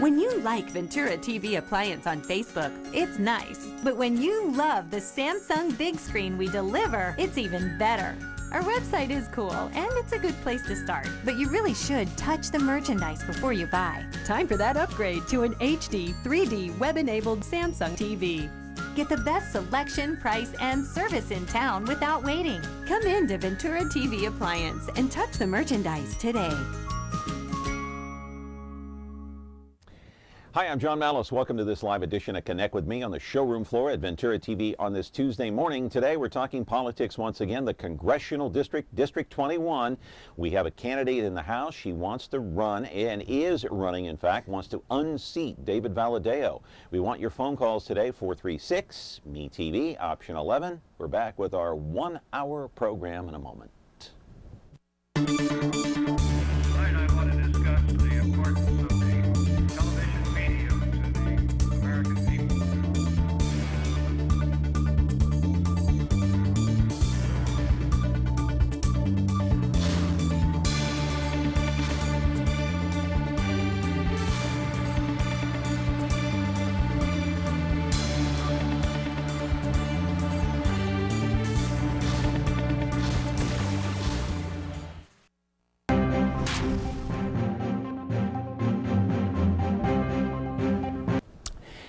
When you like Ventura TV Appliance on Facebook, it's nice. But when you love the Samsung big screen we deliver, it's even better. Our website is cool, and it's a good place to start. But you really should touch the merchandise before you buy. Time for that upgrade to an HD 3D web-enabled Samsung TV. Get the best selection, price, and service in town without waiting. Come in to Ventura TV Appliance and touch the merchandise today. Hi, I'm John Malice. Welcome to this live edition of Connect with Me on the showroom floor at Ventura TV on this Tuesday morning. Today we're talking politics once again, the Congressional District, District 21. We have a candidate in the House. She wants to run and is running, in fact, wants to unseat David Valadao. We want your phone calls today, 436-ME-TV, option 11. We're back with our 1-hour program in a moment.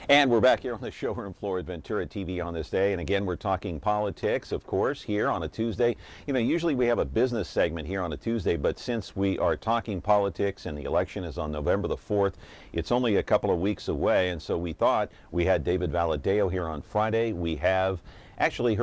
And we're back here on the showroom floor at Ventura TV on this day. And again, we're talking politics, of course, here on a Tuesday. You know, usually we have a business segment here on a Tuesday, but since we are talking politics and the election is on November the 4th, it's only a couple of weeks away. And so we thought we had David Valadao here on Friday. We have actually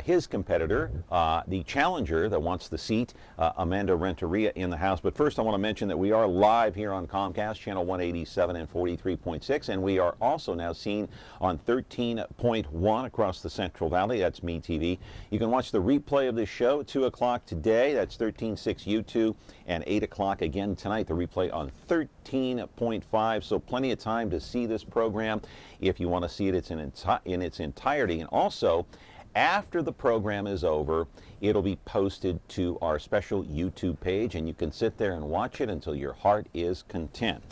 his competitor, the challenger that wants the seat, Amanda Renteria, in the House. But first I want to mention that we are live here on Comcast, channel 187 and 43.6, and we are also now seen on 13.1 across the Central Valley. That's Me TV. You can watch the replay of this show at 2 o'clock today. That's 13.6 YouTube, and 8 o'clock again tonight, the replay on 13.5. So plenty of time to see this program if you want to see it in its entirety. And also, after the program is over, it'll be posted to our special YouTube page, and you can sit there and watch it until your heart is content.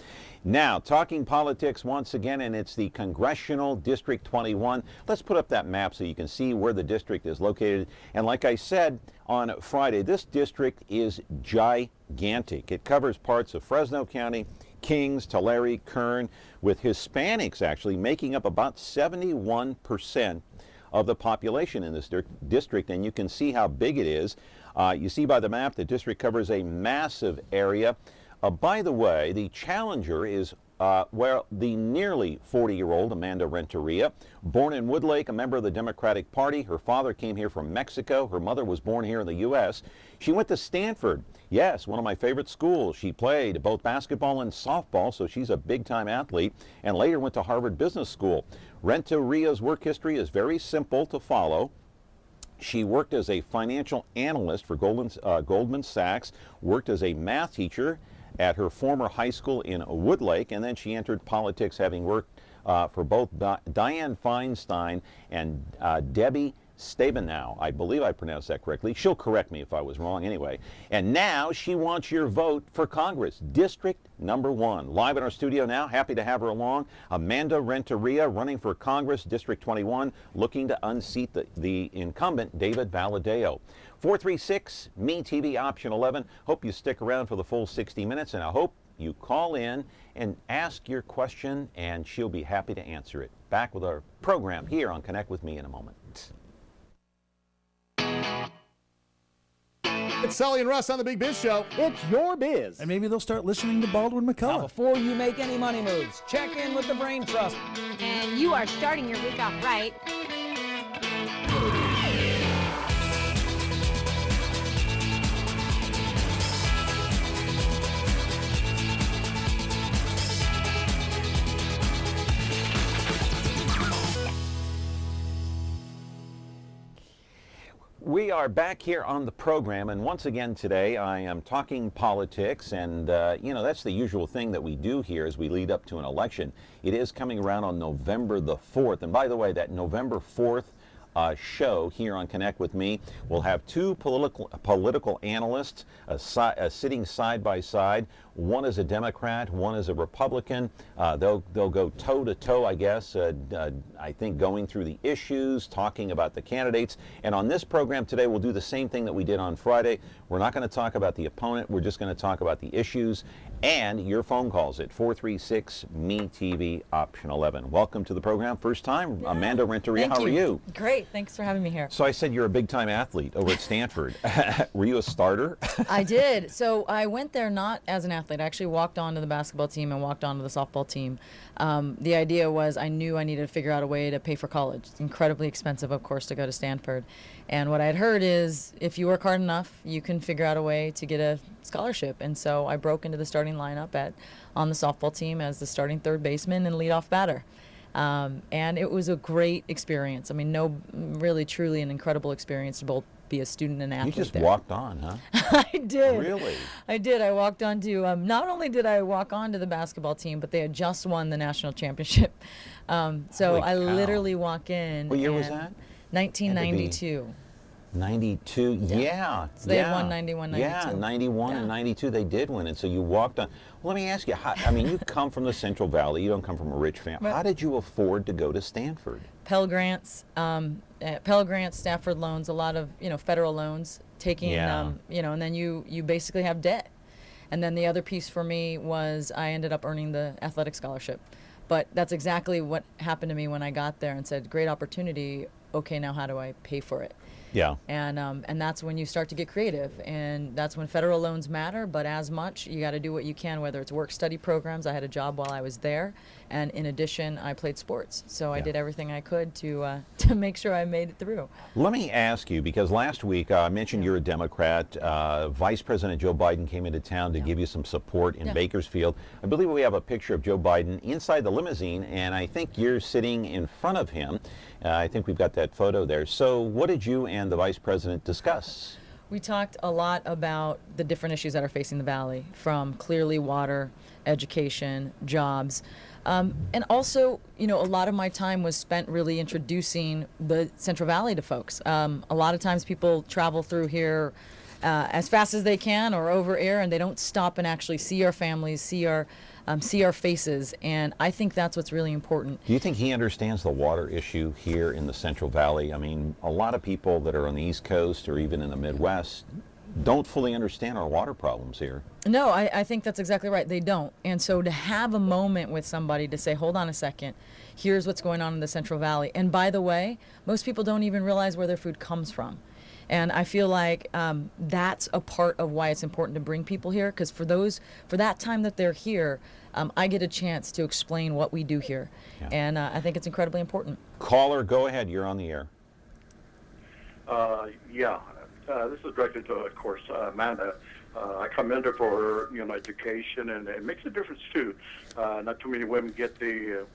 Now, talking politics once again, and it's the Congressional District 21. Let's put up that map so you can see where the district is located. And like I said on Friday, this district is gigantic. It covers parts of Fresno County, Kings, Tulare, Kern, with Hispanics actually making up about 71% of the population in this district, and you can see how big it is. You see by the map, the district covers a massive area. By the way, the challenger is the nearly 40-year-old Amanda Renteria, born in Woodlake, a member of the Democratic Party. Her father came here from Mexico. Her mother was born here in the U.S. She went to Stanford. Yes, one of my favorite schools. She played both basketball and softball, so she's a big-time athlete, and later went to Harvard Business School. Renteria's work history is very simple to follow. She worked as a financial analyst for Goldman Sachs, worked as a math teacher at her former high school in Woodlake, and then she entered politics, having worked for both Dianne Feinstein and Debbie Stabenow. I believe I pronounced that correctly. She'll correct me if I was wrong anyway. And now she wants your vote for Congress, District number 1. Live in our studio now, happy to have her along, Amanda Renteria, running for Congress, District 21, looking to unseat the incumbent, David Valadao. 436-ME-TV, option 11. Hope you stick around for the full 60 minutes, and I hope you call in and ask your question, and she'll be happy to answer it. Back with our program here on Connect with Me in a moment. It's Sully and Russ on the Big Biz Show. It's your biz. And maybe they'll start listening to Baldwin McCullough. Now, before you make any money moves, check in with the Brain Trust. And you are starting your week off right. We are back here on the program, and once again today I am talking politics, and you know, that's the usual thing that we do here as we lead up to an election. It is coming around on November the 4th, and by the way, that November 4th show here on Connect with Me. We'll have two political analysts sitting side by side. One is a Democrat, one is a Republican. They'll go toe to toe, I guess, I think going through the issues, talking about the candidates. And on this program today, we'll do the same thing that we did on Friday. We're not going to talk about the opponent. We're just going to talk about the issues and your phone calls at 436-ME-TV, option 11. Welcome to the program. First time, yeah. Amanda Renteria, how are you? Great, thanks for having me here. So I said you're a big-time athlete over at Stanford. Were you a starter? I did. So I went there not as an athlete. I actually walked onto the basketball team and walked onto the softball team. The idea was I knew I needed to figure out a way to pay for college. It's incredibly expensive, of course, to go to Stanford. And what I had heard is if you work hard enough, you can figure out a way to get a scholarship. And so I broke into the starting lineup on the softball team as the starting third baseman and leadoff batter. And it was a great experience. I mean, really, truly an incredible experience to both be a student and athlete. You just walked on, huh? I did. Really? I did. I walked onto, not only did I walk onto the basketball team, but they had just won the national championship. So I literally walk in. What year was that? 1992. 92, yeah. So they had won 91, 92. Yeah, 91 and 92 they did win, and so you walked on. Well, let me ask you, I mean, you come from the Central Valley, you don't come from a rich family. How did you afford to go to Stanford? Pell Grants, Stafford loans, a lot of, federal loans, taking, and then you basically have debt. And then the other piece for me was I ended up earning the athletic scholarship. But that's exactly what happened to me when I got there and said, great opportunity, okay, now how do I pay for it? Yeah. And that's when you start to get creative, and that's when federal loans matter, but as much, you got to do what you can, whether it's work-study programs. I had a job while I was there, and in addition, I played sports. So I did everything I could to make sure I made it through. Let me ask you, because last week I mentioned you're a Democrat. Vice President Joe Biden came into town to give you some support in Bakersfield. I believe we have a picture of Joe Biden inside the limousine, and I think you're sitting in front of him. I think we've got that photo there. So what did you and the Vice President discuss? We talked a lot about the different issues that are facing the Valley, from clearly water, education, jobs. And also, a lot of my time was spent really introducing the Central Valley to folks. A lot of times people travel through here as fast as they can or over air, and they don't stop and actually see our families, see our faces, and I think that's what's really important. Do you think he understands the water issue here in the Central Valley? I mean, a lot of people that are on the East Coast or even in the Midwest don't fully understand our water problems here. No, I think that's exactly right. They don't. And so to have a moment with somebody to say, hold on a second, here's what's going on in the Central Valley. And by the way, most people don't even realize where their food comes from. And I feel like that's a part of why it's important to bring people here, because for that time that they're here, I get a chance to explain what we do here. Yeah. And I think it's incredibly important. Caller, go ahead. You're on the air. This is directed to, of course, Amanda. I commend her for her, education, and it makes a difference, too. Not too many women get the,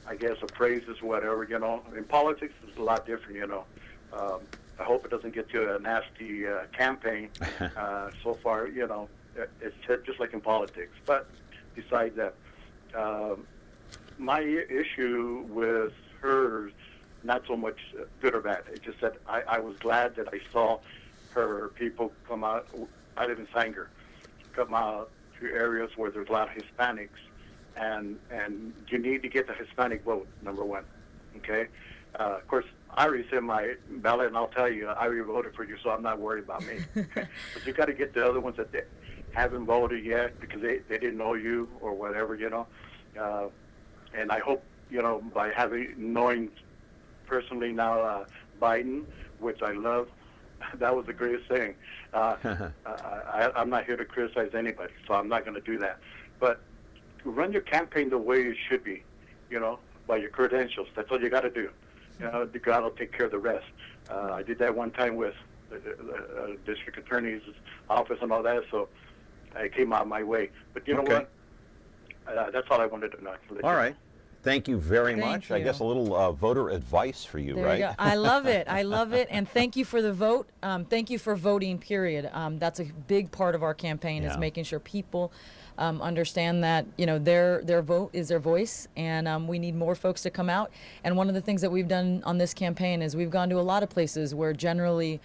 the praises, whatever, In politics, it's a lot different, I hope it doesn't get to a nasty campaign. So far, it's just like in politics. But besides that, my issue with her, not so much good or bad. It's just that I was glad that I saw her people come out. I live in Sanger, come out to areas where there's a lot of Hispanics, and you need to get the Hispanic vote, number one. Okay, of course. I already said my ballot, and I'll tell you, I already voted for you, so I'm not worried about me. But you got to get the other ones that they haven't voted yet because they didn't know you or whatever, And I hope, by knowing personally now Biden, which I love, that was the greatest thing. I'm not here to criticize anybody, so I'm not going to do that. But run your campaign the way it should be, by your credentials. That's all you got to do. God will take care of the rest. I did that one time with the district attorney's office and all that, so I came out my way. But you know what? That's all I wanted to know. All right. Thank you very Thank much. you. I guess a little voter advice for you, There right? you go. I love it. I love it. And thank you for the vote. Thank you for voting, period. That's a big part of our campaign is making sure people understand that, you know, their vote is their voice, and we need more folks to come out. And one of the things that we've done on this campaign is we've gone to a lot of places where generally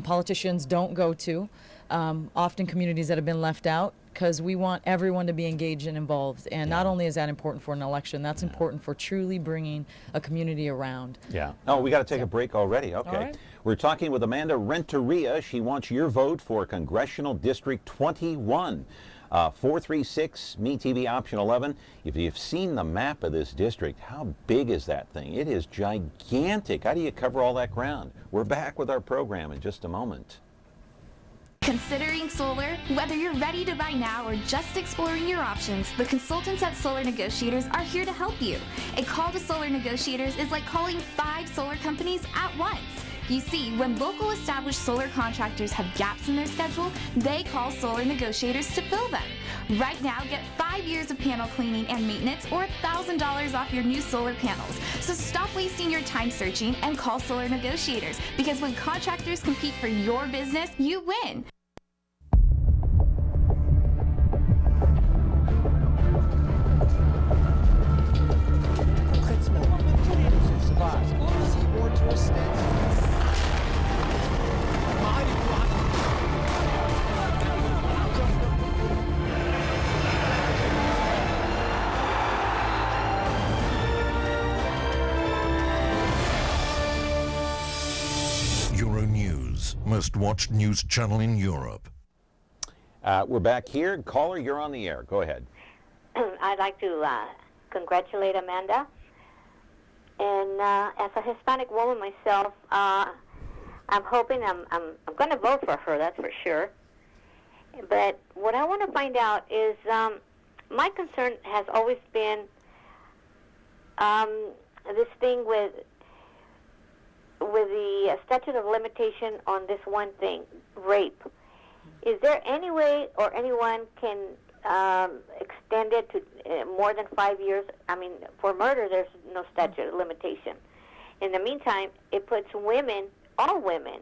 politicians don't go to, often communities that have been left out, because we want everyone to be engaged and involved. And not only is that important for an election, that's important for truly bringing a community around. Yeah. Oh, we got to take a break already. Okay. All right. We're talking with Amanda Renteria. She wants your vote for Congressional District 21. 436 MeTV option 11. If you've seen the map of this district, how big is that thing? It is gigantic. How do you cover all that ground? We're back with our program in just a moment. Considering solar? Whether you're ready to buy now or just exploring your options, the consultants at Solar Negotiators are here to help you. A call to Solar Negotiators is like calling 5 solar companies at once. You see, when local established solar contractors have gaps in their schedule, they call Solar Negotiators to fill them. Right now, get 5 years of panel cleaning and maintenance or $1,000 off your new solar panels. So stop wasting your time searching and call Solar Negotiators, because when contractors compete for your business, you win. Euronews, most watched news channel in Europe. We're back here. Caller, you're on the air. Go ahead. I'd like to congratulate Amanda. And as a Hispanic woman myself, I'm hoping I'm going to vote for her, that's for sure. But what I want to find out is my concern has always been this thing with the statute of limitation on this one thing, rape. Is there any way or anyone can extend it to more than 5 years? I mean, for murder, there's no statute of limitation. In the meantime, it puts women, all women,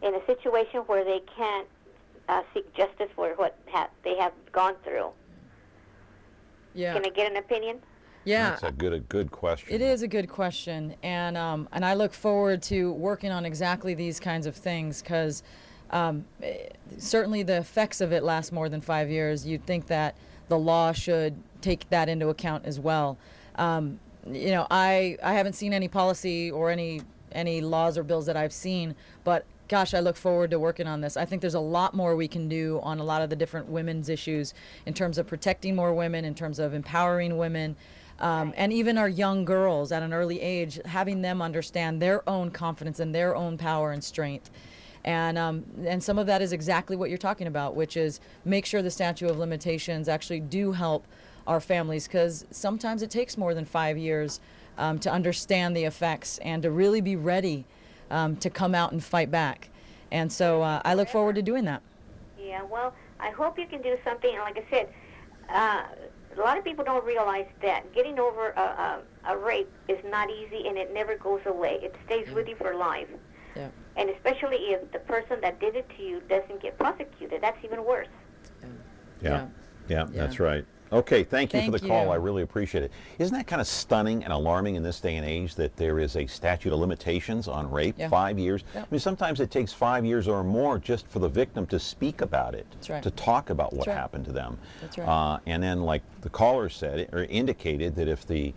in a situation where they can't seek justice for what they have gone through. Yeah. Can I get an opinion? Yeah. That's a good question. It is a good question, and I look forward to working on exactly these kinds of things, because certainly the effects of it last more than 5 years. You'd think that the law should take that into account as well. You know, I haven't seen any policy or any laws or bills that I've seen, but gosh, I look forward to working on this. I think there's a lot more we can do on a lot of the different women's issues in terms of protecting more women, in terms of empowering women. And even our young girls at an early age, having them understand their own confidence and their own power and strength. And some of that is exactly what you're talking about, which is make sure the statute of limitations actually do help our families, because sometimes it takes more than 5 years to understand the effects and to really be ready to come out and fight back. And so I look forward to doing that. Yeah, well, I hope you can do something. And like I said, a lot of people don't realize that getting over a rape is not easy, and it never goes away. It stays with you for life. Yeah. And especially if the person that did it to you doesn't get prosecuted, that's even worse. Yeah, that's right. Okay, thank you for the call. I really appreciate it. Isn't that kind of stunning and alarming in this day and age that there is a statute of limitations on rape? 5 years. I mean, sometimes it takes 5 years or more just for the victim to speak about it, to talk about what happened to them. That's right. And then, like the caller said, or indicated, that if the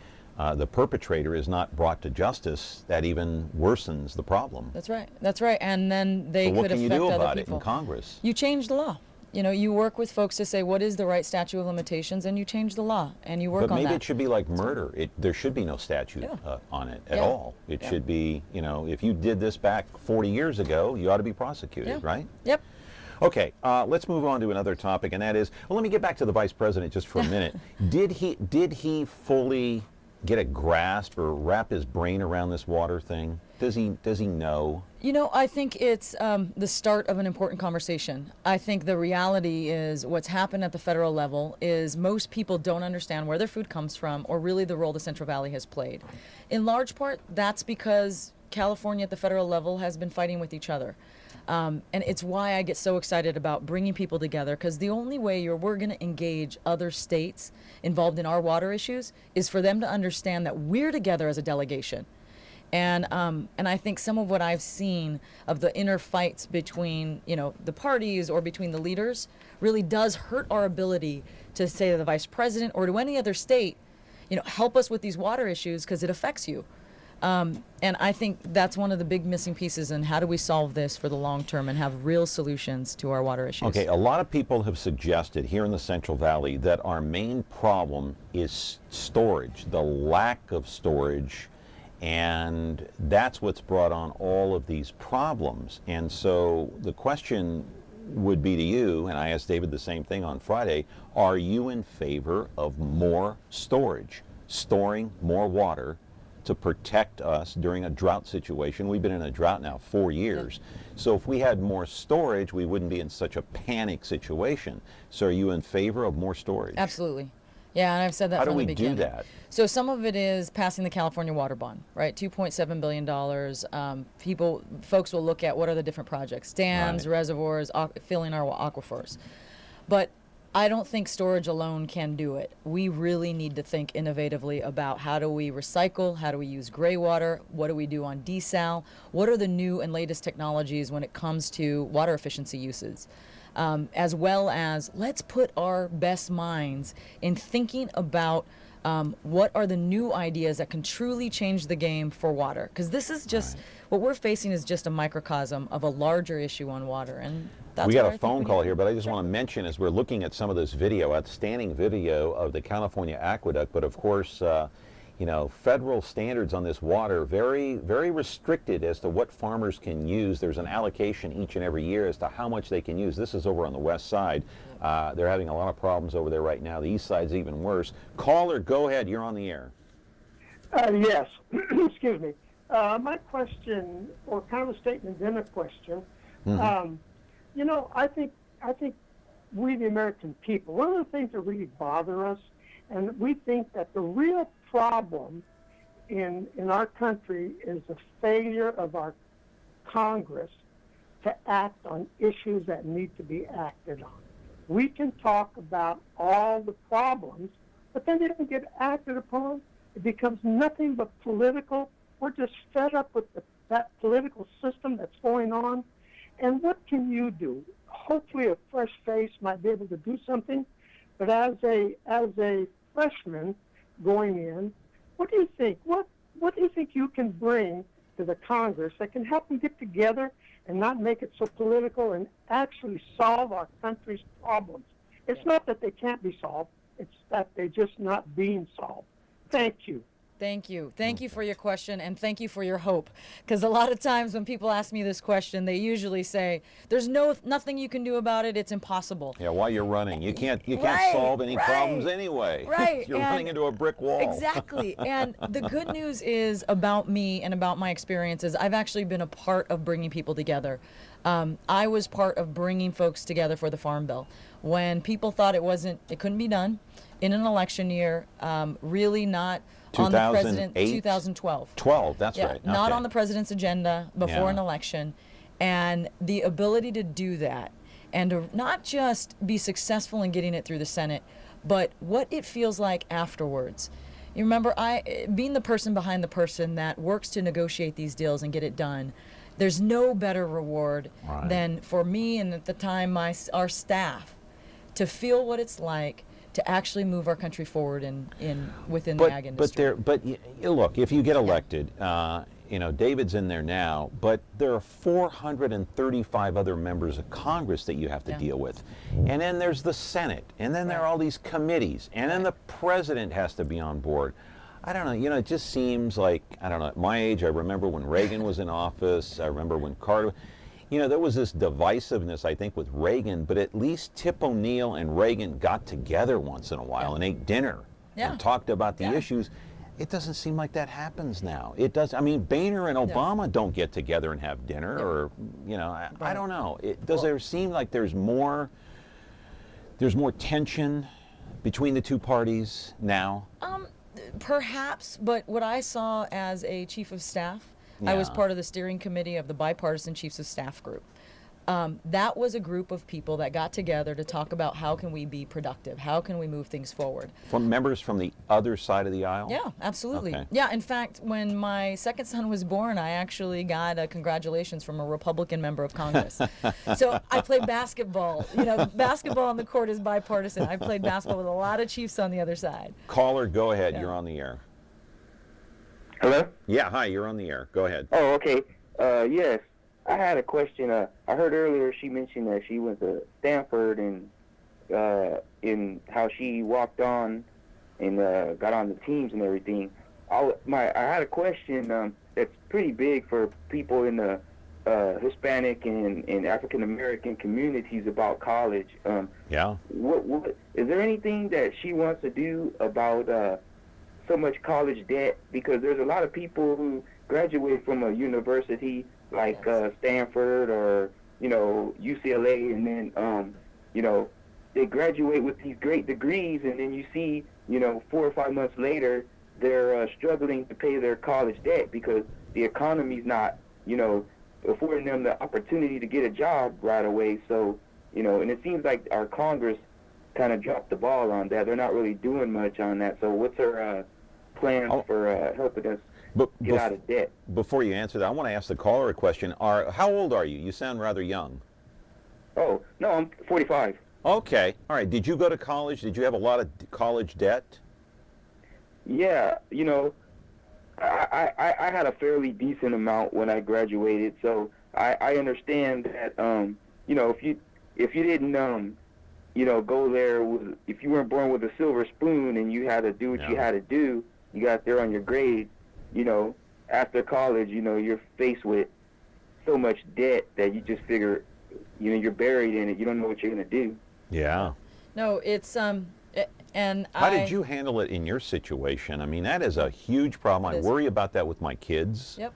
perpetrator is not brought to justice, that even worsens the problem. That's right. That's right. And then they could affect other people. So what can you do about it in Congress? You change the law. You know, you work with folks to say what is the right statute of limitations, and you change the law, and you work on that. But maybe it should be like murder. There should be no statute on it at all. It should be, you know, if you did this back 40 years ago, you ought to be prosecuted, right? Yep. Okay, let's move on to another topic, and that is, well, let me get back to the vice president just for a minute. Did he fully get a grasp or wrap his brain around this water thing? Does he know? You know, I think it's the start of an important conversation. I think the reality is what's happened at the federal level is most people don't understand where their food comes from or really the role the Central Valley has played. In large part, that's because California at the federal level has been fighting with each other. And it's why I get so excited about bringing people together, because the only way we're going to engage other states involved in our water issues is for them to understand that we're together as a delegation. And I think some of what I've seen of the inner fights between, you know, the parties or between the leaders really does hurt our ability to say to the vice president or to any other state, you know, help us with these water issues because it affects you. And I think that's one of the big missing pieces in how do we solve this for the long term and have real solutions to our water issues. Okay, a lot of people have suggested here in the Central Valley that our main problem is storage, the lack of storage, and that's what's brought on all of these problems. And so the question would be to you, and I asked David the same thing on Friday, are you in favor of more storage, storing more water to protect us during a drought situation? We've been in a drought now 4 years. So if we had more storage, we wouldn't be in such a panic situation. So are you in favor of more storage? Absolutely. Yeah, and I've said that from the beginning. How do we do that? So some of it is passing the California Water Bond, right? $2.7 billion. Folks will look at what are the different projects, dams, reservoirs, filling our aquifers. But I don't think storage alone can do it. We really need to think innovatively about how do we recycle, how do we use gray water, what do we do on desal, what are the new and latest technologies when it comes to water efficiency uses. As well as let's put our best minds in thinking about what are the new ideas that can truly change the game for water. Because this is just, what we're facing is just a microcosm of a larger issue on water. And that's we got a phone call here, but I just want to mention as we're looking at some of this video, outstanding video of the California aqueduct, but of course, you know, federal standards on this water, very, very restricted as to what farmers can use. There's an allocation each and every year as to how much they can use. This is over on the west side. They're having a lot of problems over there right now. The east side's even worse. Caller, go ahead. You're on the air. Yes. Excuse me. My question, or kind of a statement, then a question. You know, I think we, the American people, one of the things that really bother us, and we think that the real problem in our country is the failure of our Congress to act on issues that need to be acted on. We can talk about all the problems, but then they don't get acted upon. It becomes nothing but political. We're just fed up with that political system that's going on. And what can you do? Hopefully a fresh face might be able to do something, but as a freshman going in, what do you think? What do you think you can bring to the Congress that can help them get together and not make it so political and actually solve our country's problems? It's not that they can't be solved, it's that they're just not being solved. Thank you. Thank you. Thank you for your question, and thank you for your hope. Because a lot of times when people ask me this question, they usually say, "There's nothing you can do about it. It's impossible." Yeah, while you're running, you can't solve any problems anyway. Right. You're running into a brick wall. Exactly. And the good news is about me and about my experiences. I've actually been a part of bringing people together. I was part of bringing folks together for the Farm Bill when people thought it couldn't be done in an election year. Really not. On the president, 2012. 12, that's right. Not on the president's agenda before an election. And the ability to do that and to not just be successful in getting it through the Senate, but what it feels like afterwards. You remember, being the person behind the person that works to negotiate these deals and get it done, there's no better reward than for me and at the time our staff to feel what it's like to actually move our country forward within the ag industry. But look, if you get elected, you know, David's in there now, but there are 435 other members of Congress that you have to deal with. And then there's the Senate, and then there are all these committees, and then the president has to be on board. I don't know, you know, it just seems like, I don't know, at my age, I remember when Reagan was in office, I remember when Carter. You know, there was this divisiveness, I think, with Reagan, but at least Tip O'Neill and Reagan got together once in a while and ate dinner and talked about the issues. It doesn't seem like that happens now. It does. I mean, Boehner and Obama don't get together and have dinner, or I don't know. Does there seem like there's more tension between the two parties now? Perhaps, but what I saw as a chief of staff, I was part of the steering committee of the bipartisan chiefs of staff group. That was a group of people that got together to talk about how can we be productive, how can we move things forward. From members from the other side of the aisle? Yeah, absolutely. Okay. Yeah, in fact, when my second son was born, I actually got a congratulations from a Republican member of Congress. So I played basketball. Basketball on the court is bipartisan. I played basketball with a lot of chiefs on the other side. Caller, go ahead. You're on the air. Hello? Yeah, hi, you're on the air. Go ahead. Oh, okay. Yes. I had a question. I heard earlier she mentioned that she went to Stanford and in how she walked on and got on the teams and everything. I had a question that's pretty big for people in the Hispanic and African American communities about college. What is there anything that she wants to do about so much college debt? Because there's a lot of people who graduate from a university like Stanford or UCLA, and then they graduate with these great degrees, and then you see 4 or 5 months later they're struggling to pay their college debt because the economy's not affording them the opportunity to get a job right away. So and it seems like our Congress kind of dropped the ball on that. They're not really doing much on that. So what's her plans for helping us get out of debt? Before you answer that, I want to ask the caller a question. How old are you? You sound rather young. Oh, no, I'm 45. Okay. All right. Did you go to college? Did you have a lot of college debt? Yeah, I had a fairly decent amount when I graduated, so I understand that if you didn't go there if you weren't born with a silver spoon and you had to do what you had to do, you got there on your grade. After college, you're faced with so much debt that you just figure, you're buried in it. You don't know what you're going to do. Yeah. No, it's, How did you handle it in your situation? I mean, that is a huge problem. I worry about that with my kids. Yep.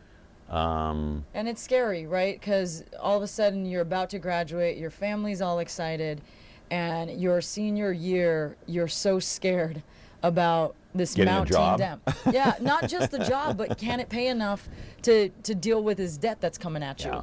And it's scary, right? Because all of a sudden you're about to graduate, your family's all excited, and your senior year, you're so scared about this mounting debt. Yeah, not just the job, but can it pay enough to deal with this debt that's coming at you?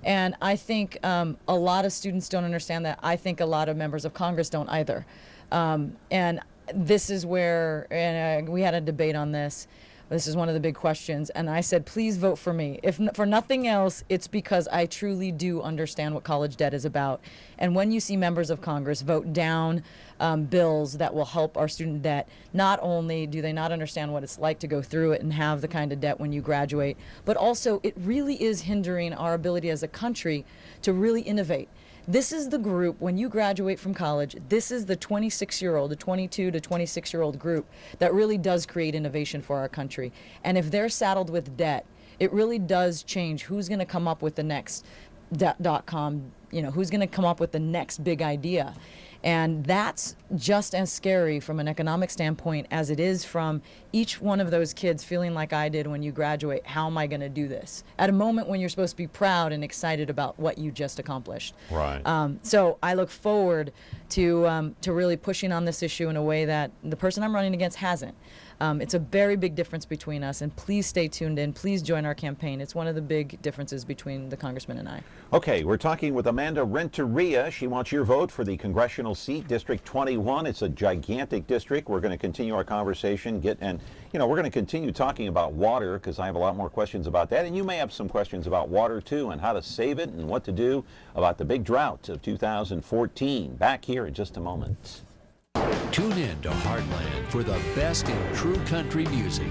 And I think a lot of students don't understand that. I think a lot of members of Congress don't either. And this is where, and we had a debate on this. This is one of the big questions. And I said, please vote for me. If for nothing else, it's because I truly do understand what college debt is about. And when you see members of Congress vote down bills that will help our student debt, not only do they not understand what it's like to go through it and have the kind of debt when you graduate, but also it really is hindering our ability as a country to really innovate. This is the group, when you graduate from college, this is the 26-year-old, the 22 to 26-year-old group that really does create innovation for our country. And if they're saddled with debt, it really does change who's going to come up with the next .com, who's going to come up with the next big idea. And that's just as scary from an economic standpoint as it is from each one of those kids feeling like I did when you graduate. How am I going to do this? At a moment when you're supposed to be proud and excited about what you just accomplished. Right. So I look forward to really pushing on this issue in a way that the person I'm running against hasn't. It's a very big difference between us, and please stay tuned in. Please join our campaign. It's one of the big differences between the congressman and I. Okay, we're talking with Amanda Renteria. She wants your vote for the congressional seat, District 21. It's a gigantic district. We're going to continue our conversation, we're going to continue talking about water because I have a lot more questions about that, and you may have some questions about water too, and how to save it and what to do about the big drought of 2014. Back here in just a moment. Tune in to Heartland for the best in true country music.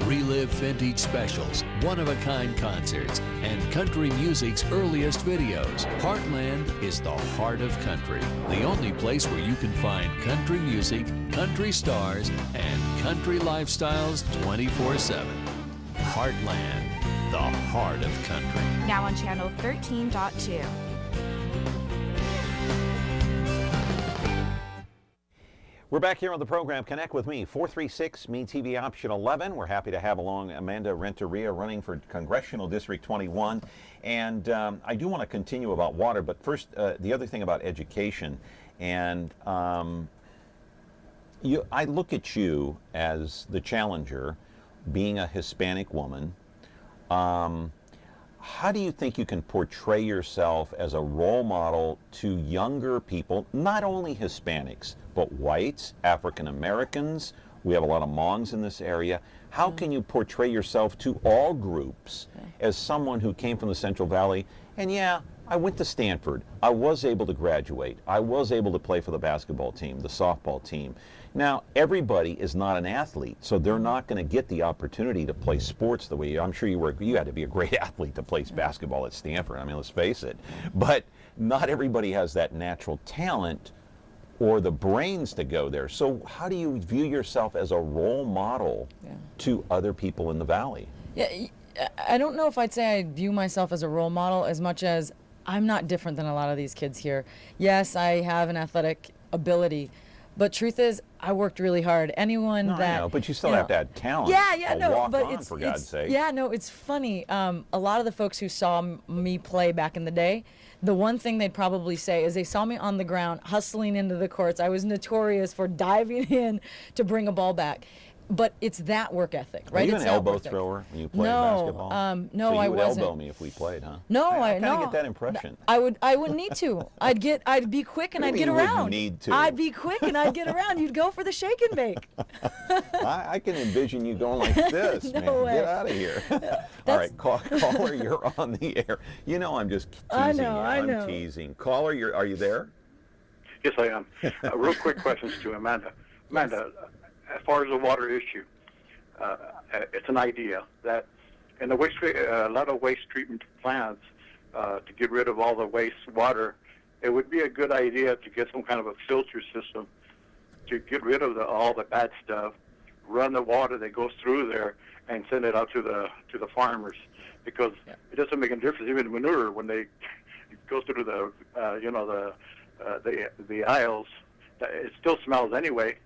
Relive vintage specials, one-of-a-kind concerts, and country music's earliest videos. Heartland is the heart of country, the only place where you can find country music, country stars, and country lifestyles 24/7. Heartland, the heart of country. Now on channel 13.2. We're back here on the program. Connect with me, 436-ME-TV option 11. We're happy to have along Amanda Renteria running for Congressional District 21. And I do want to continue about water, but first, the other thing about education. And I look at you as the challenger, being a Hispanic woman. How do you think you can portray yourself as a role model to younger people, not only Hispanics, but whites, African Americans? We have a lot of Hmongs in this area. How can you portray yourself to all groups as someone who came from the Central Valley? And yeah, I went to Stanford. I was able to graduate. I was able to play for the basketball team, the softball team. Now, everybody is not an athlete, so they're not going to get the opportunity to play sports the way I'm sure you were. You had to be a great athlete to play basketball at Stanford. I mean, let's face it. But not everybody has that natural talent or the brains to go there. So how do you view yourself as a role model to other people in the Valley? Yeah, I don't know if I'd say I view myself as a role model as much as I'm not different than a lot of these kids here. Yes, I have an athletic ability, but truth is, I worked really hard. Anyone that I know, but you still have to have talent. For God's sake. Yeah, no, it's funny. A lot of the folks who saw me play back in the day, the one thing they'd probably say is they saw me on the ground hustling into the courts. I was notorious for diving in to bring a ball back. But it's that work ethic, right? Are you it's an elbow thrower when you played basketball? No, so I wasn't. You would elbow me if we played, huh? No, I kind of get that impression. I wouldn't need to. I'd be quick and I'd get around. Need to. I'd be quick and I'd get around. You'd go for the shake and bake. I can envision you going like this, No man. way. Get out of here. All right, caller, you're on the air. You know I'm just teasing I know. I'm teasing. Caller, are you there? Yes, I am. Real quick questions to Amanda. Amanda, as far as the water issue, it's an idea that in the waste, a lot of waste treatment plants, to get rid of all the waste water, it would be a good idea to get some kind of a filter system to get rid of all the bad stuff, run the water that goes through there, and send it out to the farmers, because it doesn't make a difference. Even manure, when they go through the the aisles, it still smells anyway.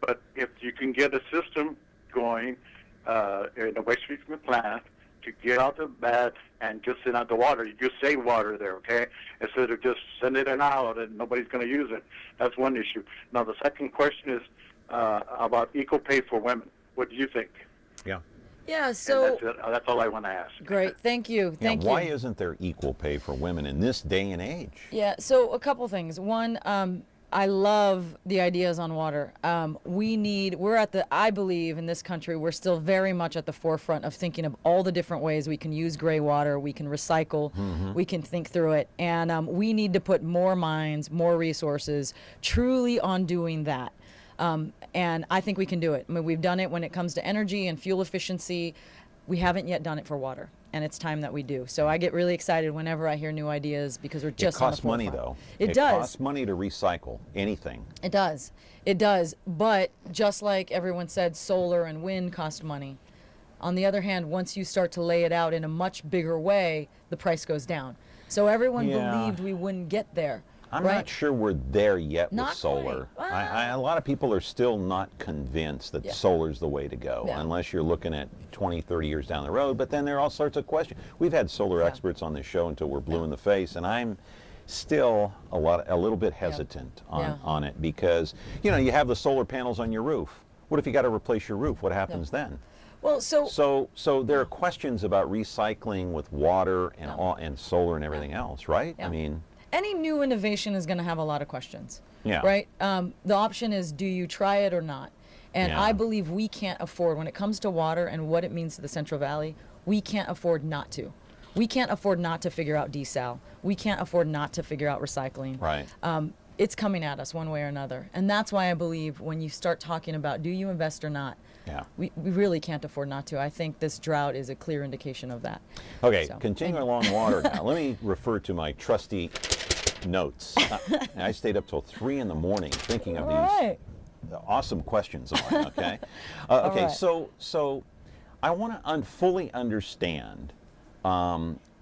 But if you can get a system going in a waste treatment plant to get out the bad and just send out the water, you just save water there, okay? Instead of just sending it out and nobody's going to use it. That's one issue. Now, the second question is about equal pay for women. What do you think? Yeah. Yeah, so that's all I want to ask. Great, thank you. Thank you. Why isn't there equal pay for women in this day and age? Yeah, so a couple things. One, I love the ideas on water. I believe in this country, we're still very much at the forefront of thinking of all the different ways we can use gray water, we can recycle, we can think through it. And we need to put more minds, more resources truly on doing that. And I think we can do it. I mean, we've done it when it comes to energy and fuel efficiency. We haven't yet done it for water, and it's time that we do. So I get really excited whenever I hear new ideas because we're just on the forefront. It costs money, though. It does. It costs money to recycle anything. It does. It does. But just like everyone said, solar and wind cost money. On the other hand, once you start to lay it out in a much bigger way, the price goes down. So everyone believed we wouldn't get there. I'm not sure we're there yet with Not solar. A lot of people are still not convinced that solar's the way to go, unless you're looking at 20, 30 years down the road. But then there are all sorts of questions. We've had solar experts on this show until we're blue in the face, and I'm still a little bit hesitant on it because, you have the solar panels on your roof. What if you got to replace your roof? What happens then? Well, so there are questions about recycling with water and solar and everything else, right? I mean, any new innovation is going to have a lot of questions, Yeah. right? The option is, do you try it or not? And I believe we can't afford, when it comes to water and what it means to the Central Valley, we can't afford not to. We can't afford not to figure out desal. We can't afford not to figure out recycling. Right. It's coming at us one way or another. And that's why I believe when you start talking about, do you invest or not? We really can't afford not to. I think this drought is a clear indication of that. Okay, continuing along water now. Let me refer to my trusty notes. I stayed up till 3 in the morning thinking of these awesome questions of mine, okay? Okay, so I want to fully understand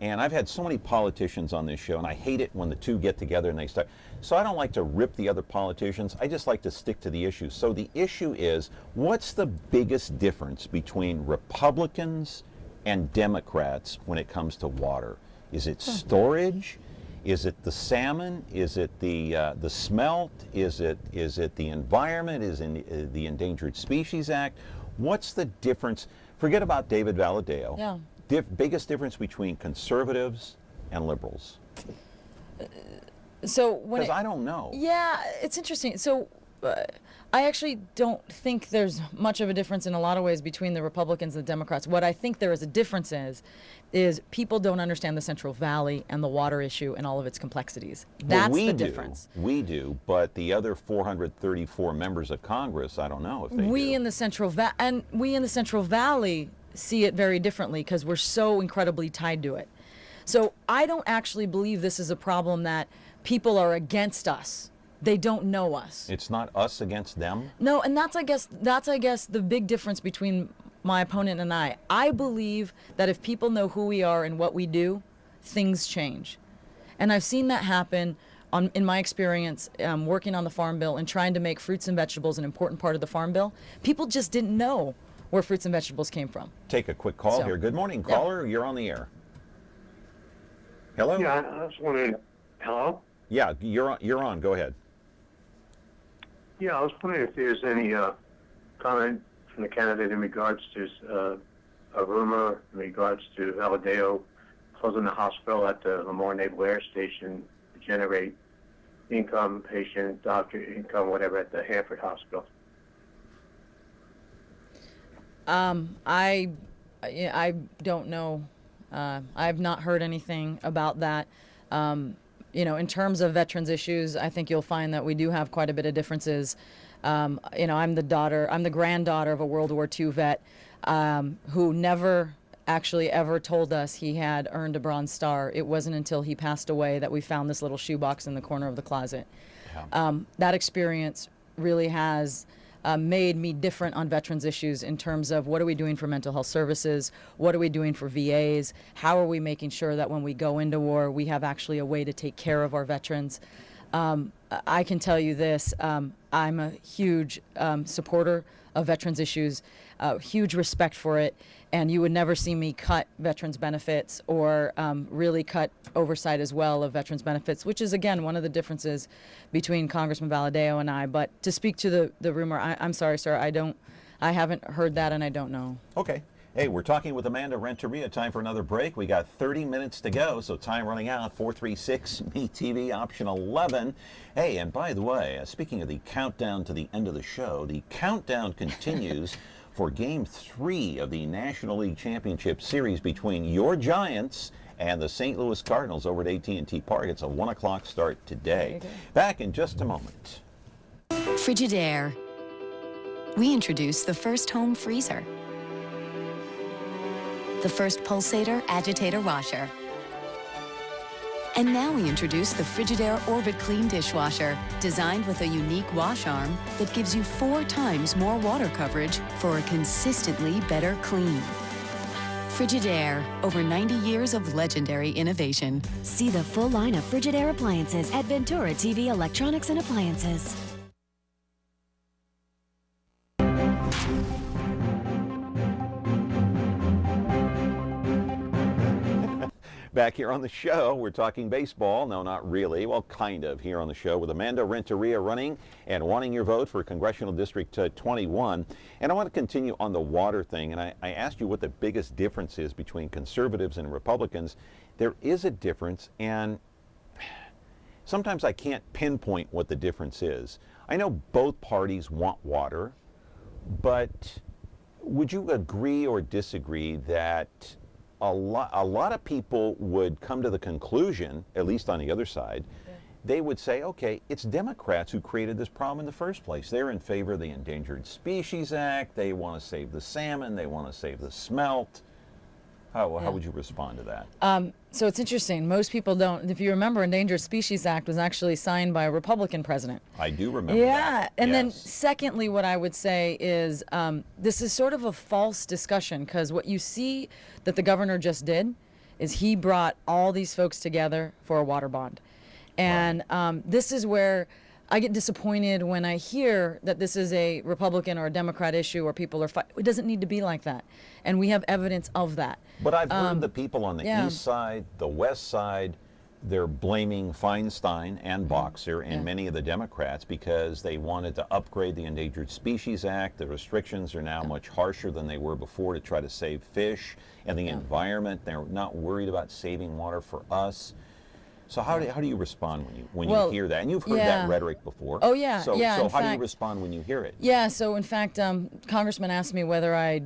And I've had so many politicians on this show, and I hate it when the two get together and they start. So I don't like to rip the other politicians. I just like to stick to the issue. So the issue is, what's the biggest difference between Republicans and Democrats when it comes to water? Is it storage? Is it the salmon? Is it the smelt? Is it the environment? Is it the Endangered Species Act? What's the difference? Forget about David Valadao. Yeah. Biggest difference between conservatives and liberals? So when Because I don't know. Yeah, it's interesting. So I actually don't think there's much of a difference in a lot of ways between the Republicans and the Democrats. What I think there is a difference is people don't understand the Central Valley and the water issue and all of its complexities. That's the difference. We do, but the other 434 members of Congress, I don't know if they do. We in the Central Valley see it very differently because we're so incredibly tied to it. So I don't actually believe this is a problem that people are against us. They don't know us. It's not us against them? No, and that's I guess the big difference between my opponent and I. I believe that if people know who we are and what we do, things change. And I've seen that happen in my experience working on the Farm Bill and trying to make fruits and vegetables an important part of the Farm Bill. People just didn't know where fruits and vegetables came from. Take a quick call here. Good morning, caller. You're on the air. Hello? Yeah, I was wondering. Hello? Yeah, you're on. Go ahead. Yeah, I was wondering if there's any comment from the candidate in regards to a rumor in regards to Valadao closing the hospital at the Lemoore Naval Air Station to generate income, patient, doctor income, whatever, at the Hanford Hospital. I don't know. I've not heard anything about that. In terms of veterans issues, I think you'll find that we do have quite a bit of differences. I'm the granddaughter of a World War II vet who never actually ever told us he had earned a Bronze Star. It wasn't until he passed away that we found this little shoebox in the corner of the closet. Yeah. That experience really has made me different on veterans issues in terms of what are we doing for mental health services, what are we doing for VAs, how are we making sure that when we go into war we have actually a way to take care of our veterans. I can tell you this, I'm a huge supporter of veterans issues, huge respect for it, and you would never see me cut veterans benefits or really cut oversight as well of veterans benefits, which is, again, one of the differences between Congressman Valadao and I. But to speak to the rumor, I'm sorry, sir, I haven't heard that and I don't know. Okay. Hey, we're talking with Amanda Renteria. Time for another break. We got 30 minutes to go, so time running out. 436-ME-TV, option 11. Hey, and by the way, speaking of the countdown to the end of the show, the countdown continues for Game 3 of the National League Championship Series between your Giants and the St. Louis Cardinals over at AT&T Park. It's a 1 o'clock start today. Back in just a moment. Frigidaire. We introduced the first home freezer, the first pulsator agitator washer. And now we introduce the Frigidaire Orbit Clean dishwasher, designed with a unique wash arm that gives you 4 times more water coverage for a consistently better clean. Frigidaire, over 90 years of legendary innovation. See the full line of Frigidaire appliances at Ventura TV Electronics and Appliances. Back here on the show, we're talking baseball. No, not really. Well, kind of here on the show with Amanda Renteria running and wanting your vote for Congressional District 21. And I want to continue on the water thing. And I asked you what the biggest difference is between conservatives and Republicans. There is a difference, and sometimes I can't pinpoint what the difference is. I know both parties want water, but would you agree or disagree that a lot of people would come to the conclusion, at least on the other side, they would say, okay, it's Democrats who created this problem in the first place. They're in favor of the Endangered Species Act. They want to save the salmon. They want to save the smelt. How would you respond to that? So it's interesting. Most people don't. If you remember, Endangered Species Act was actually signed by a Republican president. I do remember that. Yeah. And then secondly, what I would say is this is sort of a false discussion, because what you see that the governor just did is he brought all these folks together for a water bond. And this is where I get disappointed when I hear that this is a Republican or a Democrat issue or people are fighting. It doesn't need to be like that. And we have evidence of that. But I've heard the people on the east side, the west side, they're blaming Feinstein and Boxer and many of the Democrats because they wanted to upgrade the Endangered Species Act. The restrictions are now much harsher than they were before to try to save fish and the environment. They're not worried about saving water for us. So how do you respond when you hear that? And you've heard that rhetoric before. Oh, yeah. So how do you respond when you hear it? Yeah, so in fact, Congressman asked me whether I'd,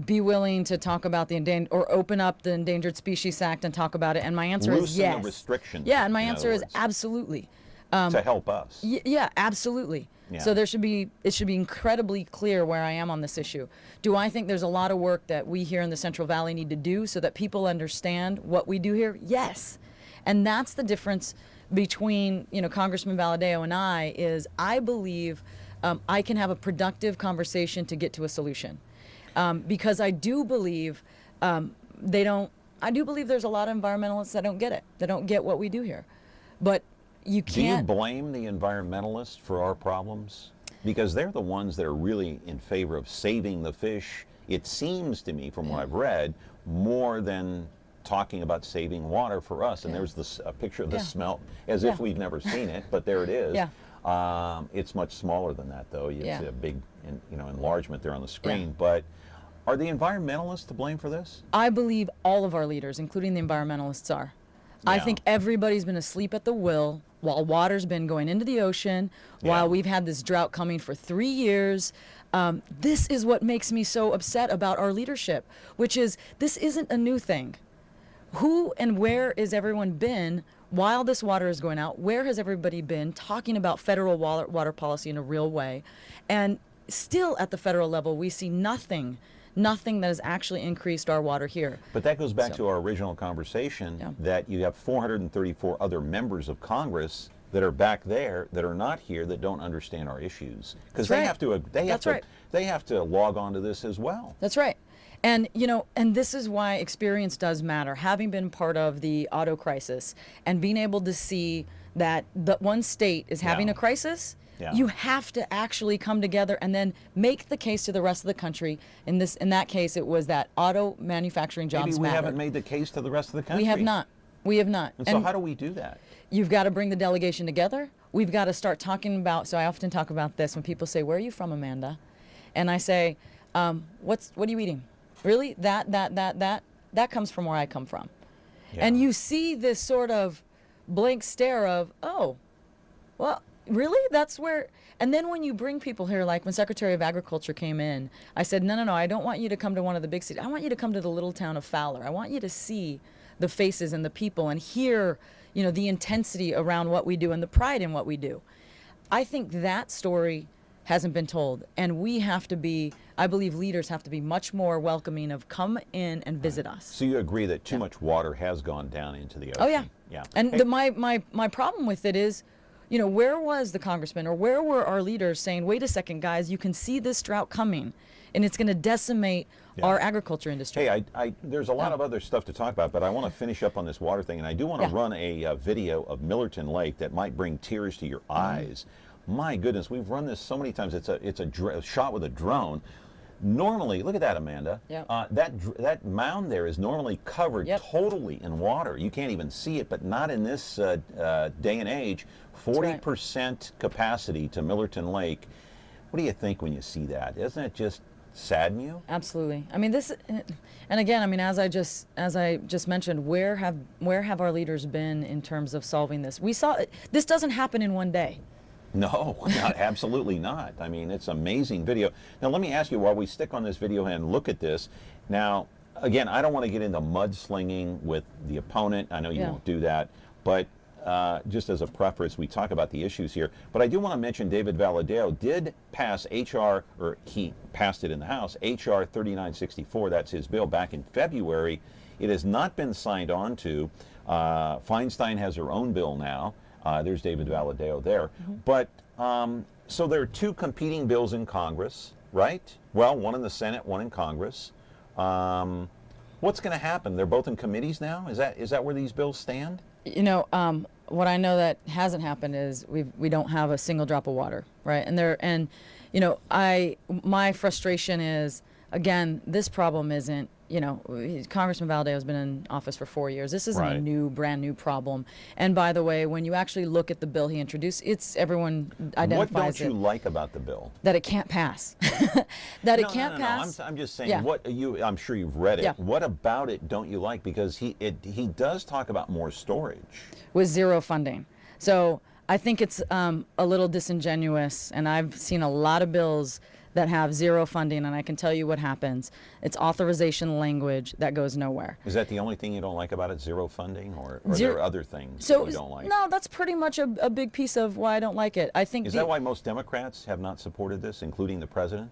be willing to talk about the or open up the Endangered Species Act and talk about it, and my answer is yes. Loosen the restrictions. Yeah, and my answer is absolutely. To help us. Yeah, absolutely. Yeah. So it should be incredibly clear where I am on this issue. Do I think there's a lot of work that we here in the Central Valley need to do so that people understand what we do here? Yes. And that's the difference between, Congressman Valadao and I is I believe I can have a productive conversation to get to a solution. Because I do believe I do believe there's a lot of environmentalists that don't get it. They don't get what we do here. But you can't. Do you blame the environmentalists for our problems? Because they're the ones that are really in favor of saving the fish, it seems to me, from what I've read, more than talking about saving water for us. And there's a picture of the smelt, as if we've never seen it, but there it is. Yeah. It's much smaller than that, though. You see a big enlargement there on the screen. Yeah. But are the environmentalists to blame for this? I believe all of our leaders, including the environmentalists, are. Yeah. I think everybody's been asleep at the wheel while water's been going into the ocean, while we've had this drought coming for 3 years. This is what makes me so upset about our leadership, which is this isn't a new thing. Who and where is everyone been while this water is going out? Where has everybody been talking about federal water policy in a real way? And still at the federal level, we see nothing that has actually increased our water here. But that goes back to our original conversation that you have 434 other members of Congress that are back there that are not here that don't understand our issues because they have to log on to this as well. That's right. And, and this is why experience does matter. Having been part of the auto crisis and being able to see that one state is having a crisis, you have to actually come together and then make the case to the rest of the country. In that case, it was that auto manufacturing jobs matter. Maybe we haven't made the case to the rest of the country. We have not. We have not. And so how do we do that? You've got to bring the delegation together. We've got to start talking about, so I often talk about this when people say, where are you from, Amanda? And I say, what are you eating? Really? That comes from where I come from. Yeah. And you see this sort of blank stare of, oh, well, really? That's where, and then when you bring people here, like when Secretary of Agriculture came in, I said, no, I don't want you to come to one of the big cities. I want you to come to the little town of Fowler. I want you to see the faces and the people and hear, the intensity around what we do and the pride in what we do. I think that story hasn't been told, and we have to be, I believe leaders have to be much more welcoming of come in and visit us. So you agree that too much water has gone down into the ocean? Oh yeah. And my problem with it is, where was the congressman or where were our leaders saying, wait a second, guys, you can see this drought coming and it's going to decimate our agriculture industry. Hey, there's a lot of other stuff to talk about, but I want to finish up on this water thing, and I do want to run a video of Millerton Lake that might bring tears to your eyes. My goodness, we've run this so many times. It's a shot with a drone. Normally, look at that, Amanda. That mound there is normally covered totally in water. You can't even see it, but not in this day and age. 40% capacity to Millerton Lake. What do you think when you see that? Doesn't it just sadden you? Absolutely. I mean, this, and again, I mean, as I just mentioned, where have our leaders been in terms of solving this? We saw this doesn't happen in one day. No, absolutely not. I mean, it's an amazing video. Now, let me ask you, while we stick on this video and look at this, now, again, I don't want to get into mudslinging with the opponent. I know you won't do that, but just as a preface, we talk about the issues here. But I do want to mention David Valadao did pass H.R., or he passed it in the House, H.R. 3964, that's his bill, back in February. It has not been signed on to. Feinstein has her own bill now. There's David Valadao there. But so there are two competing bills in Congress, right? Well, one in the Senate, one in Congress. What's going to happen? They're both in committees now? Is that where these bills stand? You know, what I know that hasn't happened is we don't have a single drop of water, right? And you know, my frustration is, again, this problem isn't, you know, Congressman Valadao has been in office for 4 years. This isn't a brand new problem. And by the way, when you actually look at the bill he introduced, everyone identifies What don't you like about the bill? That it can't pass. That it can't pass. I'm just saying, I'm sure you've read it. Yeah. What about it don't you like? Because he does talk about more storage. With zero funding. So I think it's a little disingenuous, and I've seen a lot of bills that have zero funding, and I can tell you what happens. It's authorization language that goes nowhere. Is that the only thing you don't like about it, zero funding, or are there other things that you don't like? No, that's pretty much a big piece of why I don't like it. I think Is that why most Democrats have not supported this, including the president?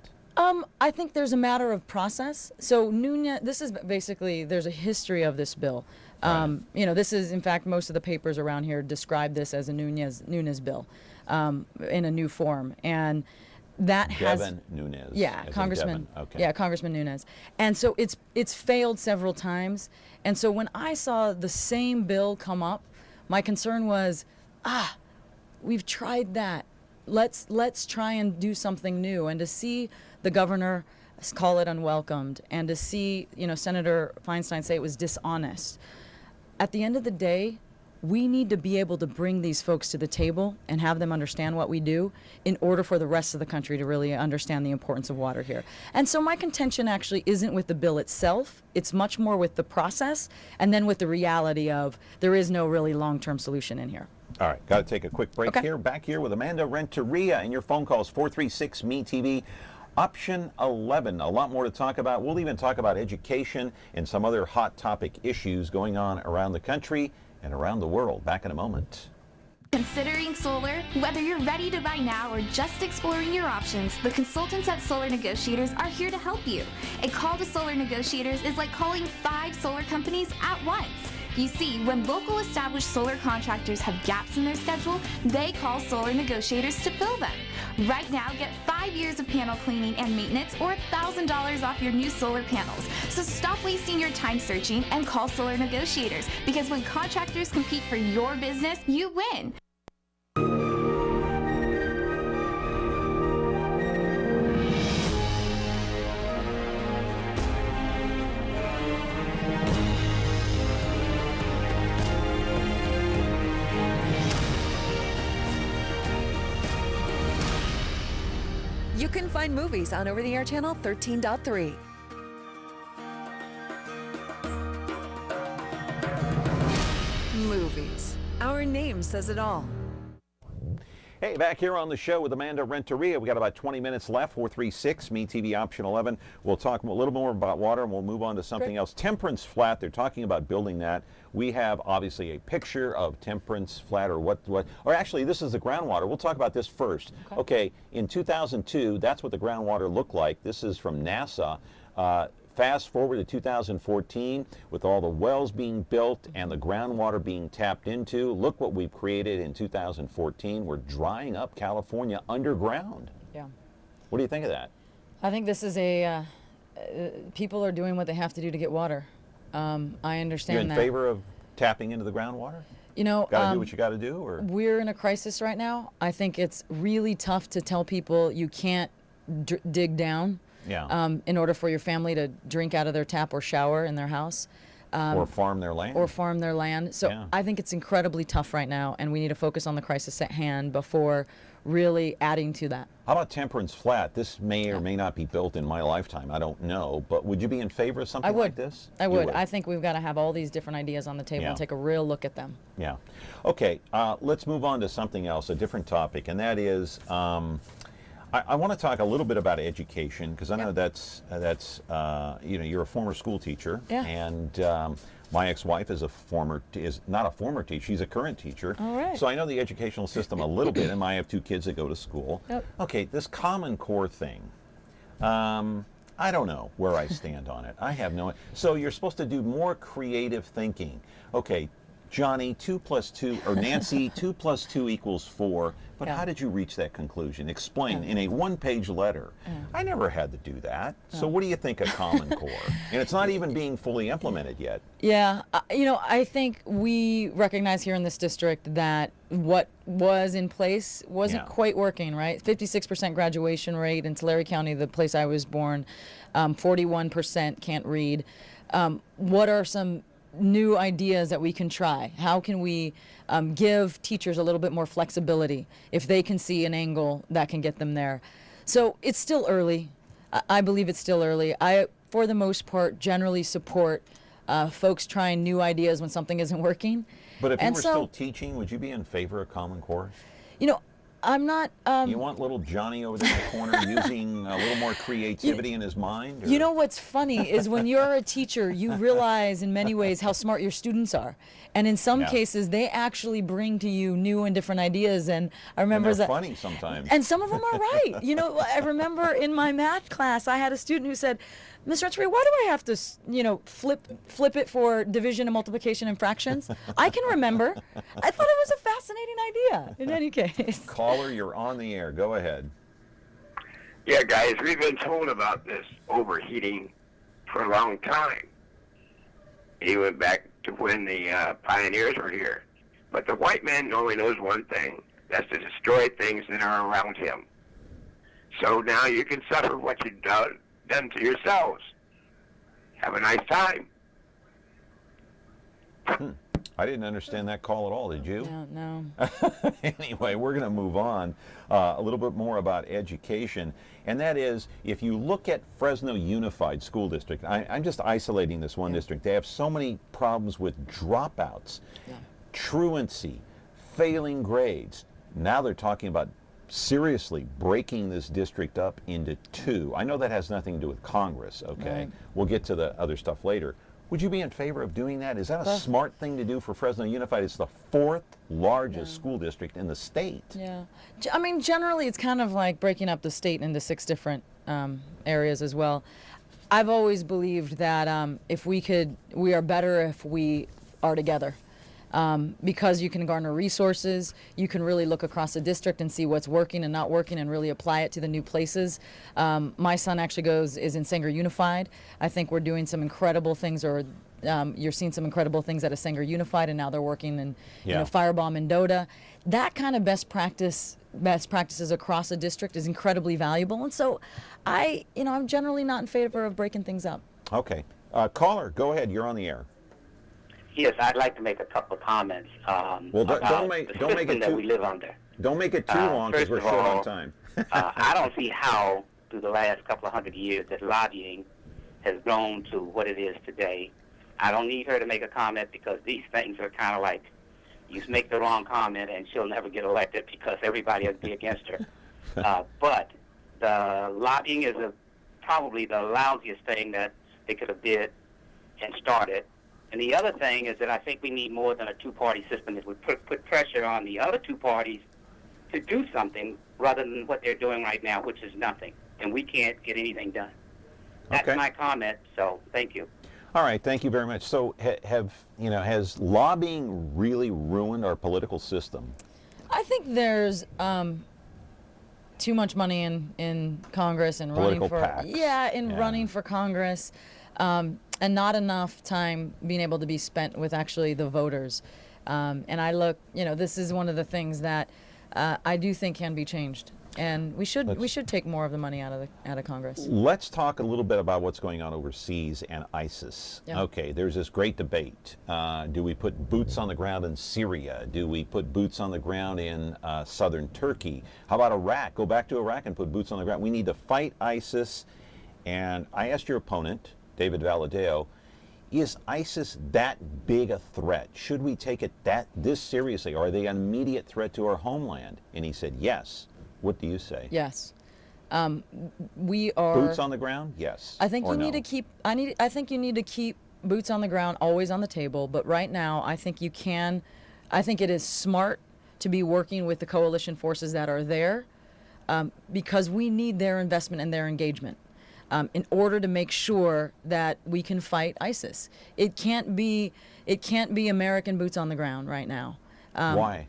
I think there's a matter of process. So Nunez, this is basically, there's a history of this bill. You know, this is, in fact, most of the papers around here describe this as a Nunez bill in a new form. And that Devin Nunes. Yeah, Congressman. Okay. Yeah, Congressman Nunes. And so it's failed several times. And so when I saw the same bill come up, my concern was, we've tried that. Let's try and do something new. And to see the governor call it unwelcomed, and to see, you know, Senator Feinstein say it was dishonest. At the end of the day, we need to be able to bring these folks to the table and have them understand what we do in order for the rest of the country to really understand the importance of water here. And so my contention actually isn't with the bill itself. It's much more with the process, and then with the reality of there is no really long-term solution in here. All right, got to take a quick break here. Back here with Amanda Renteria, and your phone calls 436-ME-TV. Option 11, a lot more to talk about. We'll even talk about education and some other hot topic issues going on around the country and around the world. Back in a moment. Considering solar? Whether you're ready to buy now or just exploring your options, the consultants at Solar Negotiators are here to help you. A call to Solar Negotiators is like calling 5 solar companies at once. You see, when local established solar contractors have gaps in their schedule, they call Solar Negotiators to fill them. Right now, get 5 years of panel cleaning and maintenance or $1,000 off your new solar panels. So stop wasting your time searching and call Solar Negotiators, because when contractors compete for your business, you win. You can find movies on over-the-air channel 13.3. Movies. Our name says it all. Hey, back here on the show with Amanda Renteria. We got about 20 minutes left. 436-ME-TV option 11. We'll talk a little more about water, and we'll move on to something else. Temperance Flat, they're talking about building that. We have obviously a picture of Temperance Flat, or actually this is the groundwater. We'll talk about this first. Okay, in 2002, that's what the groundwater looked like. This is from NASA. Fast forward to 2014, with all the wells being built and the groundwater being tapped into, look what we've created in 2014. We're drying up California underground. Yeah. What do you think of that? I think this is people are doing what they have to do to get water. I understand that. You're in favor of tapping into the groundwater? You know, got to do what you got to do, or? We're in a crisis right now. I think it's really tough to tell people you can't dig down. Yeah. In order for your family to drink out of their tap or shower in their house. Or farm their land. So yeah. I think it's incredibly tough right now, and we need to focus on the crisis at hand before really adding to that. How about Temperance Flat? This may or may not be built in my lifetime. I don't know. But would you be in favor of something like this? I would. I think we've got to have all these different ideas on the table and take a real look at them. Yeah. Okay. Let's move on to something else, a different topic, and that is I want to talk a little bit about education, because I know that's you know, you're a former school teacher, and my ex-wife is not a former teacher, she's a current teacher. All right. So I know the educational system a little bit, and I have 2 kids that go to school. Yep. Okay, this Common Core thing, I don't know where I stand on it. I have no. So you're supposed to do more creative thinking. Okay, Johnny, 2 plus 2, or Nancy, 2 plus 2 equals 4. But Yeah. how did you reach that conclusion? Explain Yeah. in a one-page letter. Yeah. I never had to do that. So Yeah. what do you think of Common Core? And it's not even being fully implemented yet. Yeah, I think we recognize here in this district that what was in place wasn't Yeah. quite working, right? 56% graduation rate in Tulare County, the place I was born, 41% can't read. What are some new ideas that we can try? How can we give teachers a little bit more flexibility if they can see an angle that can get them there? So it's still early. I believe it's still early. I, for the most part, generally support folks trying new ideas when something isn't working. But if you And were so, still teaching, would you be in favor of Common Core? I'm not. You want little Johnny over there in the corner using a little more creativity in his mind? Or? You know what's funny is when you're a teacher, you realize in many ways how smart your students are. And in some Yeah. cases, they actually bring to you new and different ideas. And I remember And they're that. funny sometimes. And some of them are right. I remember in my math class, I had a student who said, Mr. Etchery, why do I have to, flip it for division and multiplication and fractions? I can remember. I thought it was a fascinating idea. In any case. Caller, you're on the air. Go ahead. Yeah, guys, we've been told about this overheating for a long time. Even back to when the pioneers were here. But the white man only knows one thing. That's to destroy things that are around him. So now you can suffer what you've done to yourselves. Have a nice time. I didn't understand that call at all, did you? No. Anyway, we're going to move on a little bit more about education. And that is, if you look at Fresno Unified School District, I'm just isolating this one district. They have so many problems with dropouts, truancy, failing grades. Now they're talking about seriously breaking this district up into 2. I know that has nothing to do with Congress, okay? Right. We'll get to the other stuff later. Would you be in favor of doing that? Is that a smart thing to do for Fresno Unified? It's the 4th largest school district in the state. Yeah. I mean, generally, it's kind of like breaking up the state into 6 different areas as well. I've always believed that we are better if we are together. Because you can garner resources, you can really look across the district and see what's working and not working and really apply it to the new places. My son actually is in Sanger Unified. I think we're doing some incredible things, or you're seeing some incredible things out of Sanger Unified, and now they're working in Fireball, Mendota. That kind of best practices across a district is incredibly valuable. And so I'm generally not in favor of breaking things up. Okay. Caller, go ahead. You're on the air. Yes, I'd like to make a couple of comments Well, about don't make it that too. we live under. Don't make it too long because we're first of short all, on time. I don't see how, through the last couple of 100 years, that lobbying has grown to what it is today. I don't need her to make a comment because these things are kind of like, you make the wrong comment and she'll never get elected because everybody will be against her. But the lobbying is probably the lousiest thing that they could have did and started. And the other thing is that I think we need more than a 2-party system. It would put pressure on the other 2 parties to do something rather than what they're doing right now, which is nothing. And we can't get anything done. That's my comment, so thank you. All right, thank you very much. So has lobbying really ruined our political system? I think there's too much money in Congress and Political running for PACs. running for Congress, and not enough time being able to be spent with actually the voters. And I look, this is one of the things that I do think can be changed, and we should take more of the money out of Congress. Let's talk a little bit about what's going on overseas and ISIS. Yeah. Okay, there's this great debate. Do we put boots on the ground in Syria? Do we put boots on the ground in southern Turkey? How about Iraq? Go back to Iraq and put boots on the ground. We need to fight ISIS. And I asked your opponent, David Valadeo, is ISIS that big a threat? Should we take it this seriously? Are they an immediate threat to our homeland? And he said yes. What do you say? Yes. We are Boots on the ground? Yes. I think or you no? need to keep I think you need to keep boots on the ground always on the table, but right now I think it is smart to be working with the coalition forces that are there, because we need their investment and their engagement. in order to make sure that we can fight ISIS. It can't be American boots on the ground right now. Why?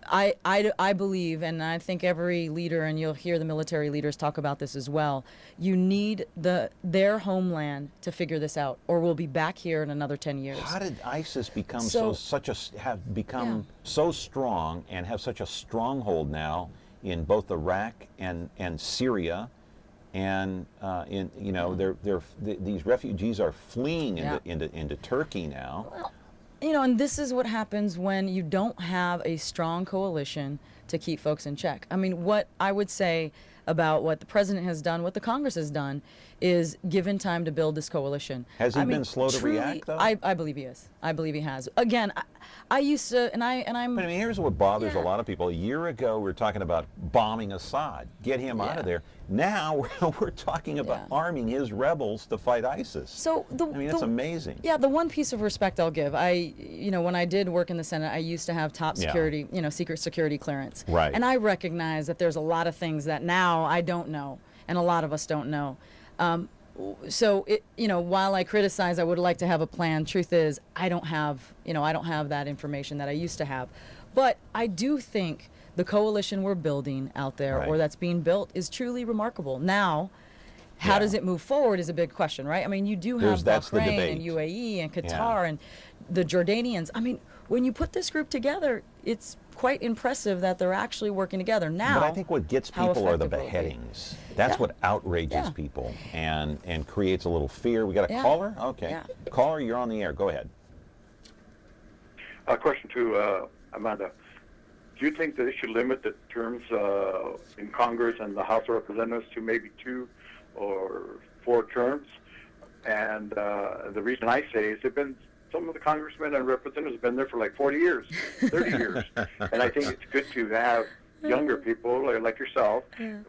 I believe, and I think every leader, and you'll hear the military leaders talk about this as well, you need their homeland to figure this out, or we'll be back here in another 10 years. How did ISIS become so strong and have such a stronghold now in both Iraq and Syria? And these refugees are fleeing into Turkey now. Well, and this is what happens when you don't have a strong coalition to keep folks in check. I mean, what I would say about what the president has done, what the Congress has done, is given time to build this coalition. Has he been slow to react, though? I believe he is. I believe he has. Again, I used to, and I'm. But I mean, here's what bothers a lot of people. A year ago, we were talking about bombing Assad, get him out of there. Now we're talking about arming his rebels to fight ISIS. So that's amazing. Yeah, the one piece of respect I'll give, when I did work in the Senate, I used to have top security, secret security clearance. Right. And I recognize that there's a lot of things that now I don't know, and a lot of us don't know. While I criticize, I would like to have a plan. Truth is, I don't have that information that I used to have. But I do think the coalition we're building out there, or that's being built, is truly remarkable. Now, how does it move forward is a big question, right? I mean, you do have Bahrain and UAE and Qatar and the Jordanians. I mean, when you put this group together, it's quite impressive that they're actually working together. Now, but I think what gets people are the beheadings. That's what outrages people and creates a little fear. We got a caller? Okay. Yeah. Caller, you're on the air. Go ahead. A question to Amanda. Do you think that they should limit the terms in Congress and the House of Representatives to maybe 2 or 4 terms? And the reason I say is some of the congressmen and representatives have been there for like 40 years, 30 years. And I think it's good to have younger people like yourself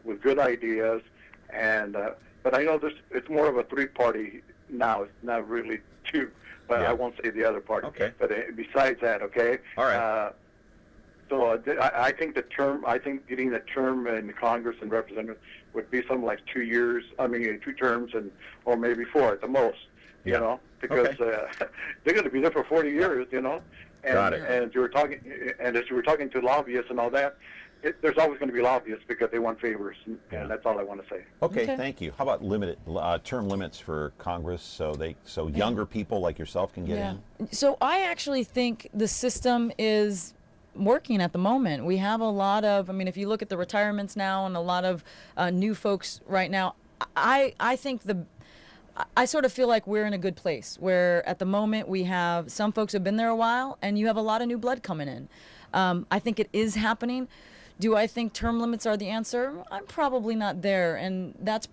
with good ideas. And but I know it's more of a 3-party now. It's not really 2, but I won't say the other party. Okay. But besides that, okay. All right. So I think getting the term in Congress and representatives would be something like 2 years. I mean, 2 terms, or maybe 4 at the most. You know, because they're going to be there for 40 years. You know, and Got it. and you were talking, and as you were talking to lobbyists and all that, there's always going to be lobbyists because they want favors, and that's all I want to say. Okay, thank you. How about limited term limits for Congress so younger people like yourself can get in? So I actually think the system is working at the moment. We have a lot of, if you look at the retirements now and a lot of new folks right now, I think I sort of feel like we're in a good place where at the moment we have some folks have been there a while and you have a lot of new blood coming in. I think it is happening. Do I think term limits are the answer? I'm probably not there, and that's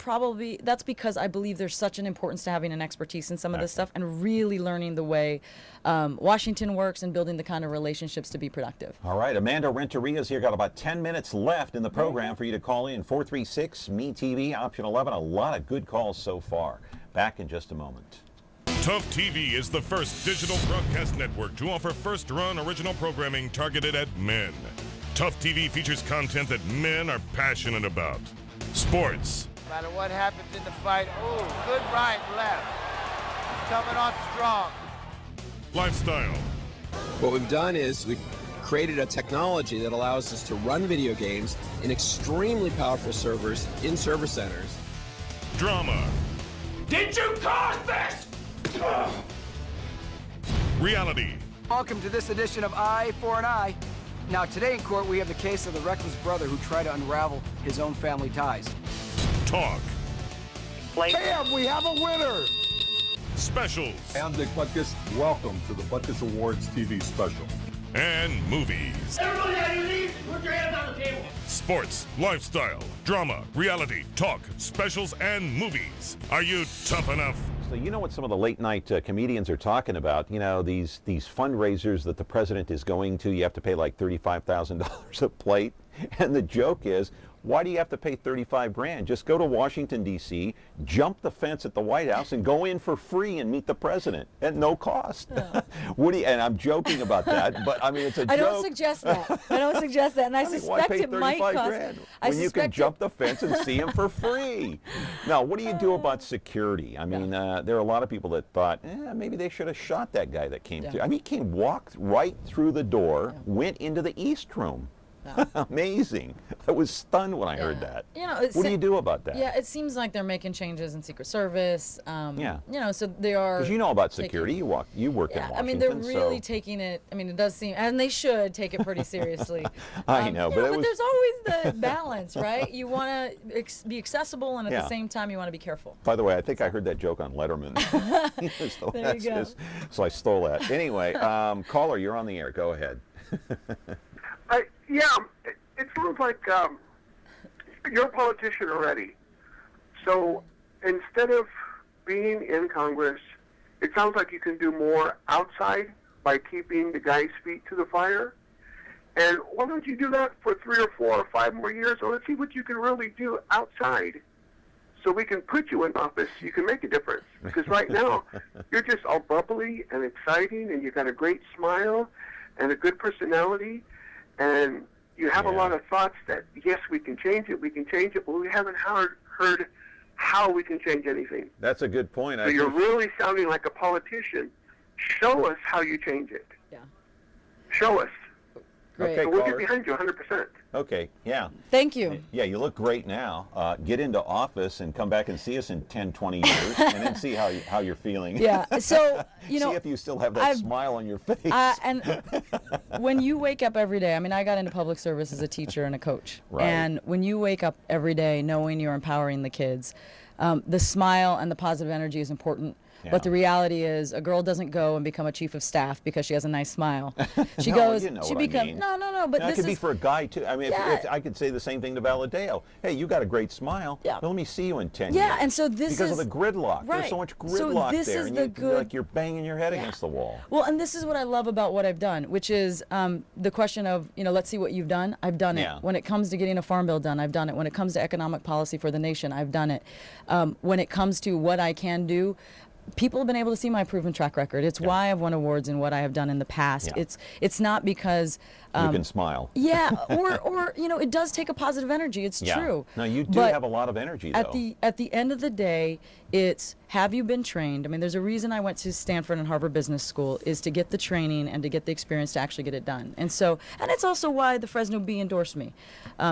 because I believe there's such an importance to having an expertise in some of this stuff and really learning the way Washington works and building the kind of relationships to be productive. All right, Amanda Renteria's here. Got about 10 minutes left in the program for you to call in. 436-ME-TV, option 11. A lot of good calls so far. Back in just a moment. Tough TV is the first digital broadcast network to offer first-run original programming targeted at men. Tough TV features content that men are passionate about. Sports. No matter what happens in the fight, good right, left. He's coming on strong. Lifestyle. What we've done is we've created a technology that allows us to run video games in extremely powerful servers in server centers. Drama. Did you cause this? Reality. Welcome to this edition of Eye for an Eye. Now, today in court, we have the case of the reckless brother who tried to unravel his own family ties. Talk. Bam, we have a winner. Specials. I'm Dick Butkus. Welcome to the Butkus Awards TV special. And movies. Everybody on your knees, put your hands on the table. Sports, lifestyle, drama, reality, talk, specials, and movies. Are you tough enough? So you know what some of the late night comedians are talking about? You know, these fundraisers that the president is going to, you have to pay like $35,000 a plate. And the joke is, Why do you have to pay 35 grand? Just go to Washington, D.C., jump the fence at the White House, and go in for free and meet the president at no cost. And I'm joking about that, but I mean, it's a joke. I don't suggest that. I don't suggest that, and I mean, suspect why pay it might cost. grand when you can jump the fence and see him for free? Now, what do you do about security? I mean, there are a lot of people that thought, maybe they should have shot that guy that came through. I mean, he walked right through the door, went into the East Room. Amazing. I was stunned when I heard that. You know, what do you do about that? Yeah, it seems like they're making changes in Secret Service. Yeah. You know, so they are. Because you know about security. You work in Washington. I mean, they're really taking it. I mean, it does seem, and they should take it pretty seriously. I know, but there's always the balance, right? You want to be accessible, and at the same time, you want to be careful. By the way, I think I heard that joke on Letterman. So there you go. So I stole that. Anyway, caller, you're on the air. Go ahead. It sounds like you're a politician already. So instead of being in Congress, it sounds like you can do more outside by keeping the guy's feet to the fire. And why don't you do that for 3 or 4 or 5 more years? Or let's see what you can really do outside so we can put you in office. You can make a difference. Because right now, you're just all bubbly and exciting, and you've got a great smile and a good personality. And you have a lot of thoughts that, yes, we can change it, but we haven't heard how we can change anything. That's a good point. So you're really sounding like a politician. Show us how you change it. Yeah. Show us. Great. So Okay, we'll caller. get behind you 100%. Okay, yeah. Thank you. Yeah, you look great now. Get into office and come back and see us in 10, 20 years, and then see how you're feeling. Yeah, so, you know. See if you still have that smile on your face. And when you wake up every day, I mean, I got into public service as a teacher and a coach. Right. And when you wake up every day knowing you're empowering the kids, the smile and the positive energy is important. Yeah. But the reality is, a girl doesn't go and become a chief of staff because she has a nice smile. She No, goes, you know she what I becomes, mean. no, but That this could be is for a guy too. I mean, if I could say the same thing to Valadeo. Hey, you got a great smile. Yeah. Well, let me see you in 10 years. Yeah, and so this because is of the gridlock. right. There's so much So gridlock this there, is and the you good. like you're banging your head against the wall. Well, and this is what I love about what I've done, which is the question of, let's see what you've done. I've done it. Yeah. When it comes to getting a farm bill done, I've done it. When it comes to economic policy for the nation, I've done it. When it comes to what I can do, people have been able to see my proven track record. It's why I've won awards in what I have done in the past. Yeah. It's not because You can smile. Yeah, or it does take a positive energy. It's true. No, you do have a lot of energy, though. At the end of the day, it's have you been trained? I mean, there's a reason I went to Stanford and Harvard Business School is to get the training and to get the experience to actually get it done. And it's also why the Fresno Bee endorsed me.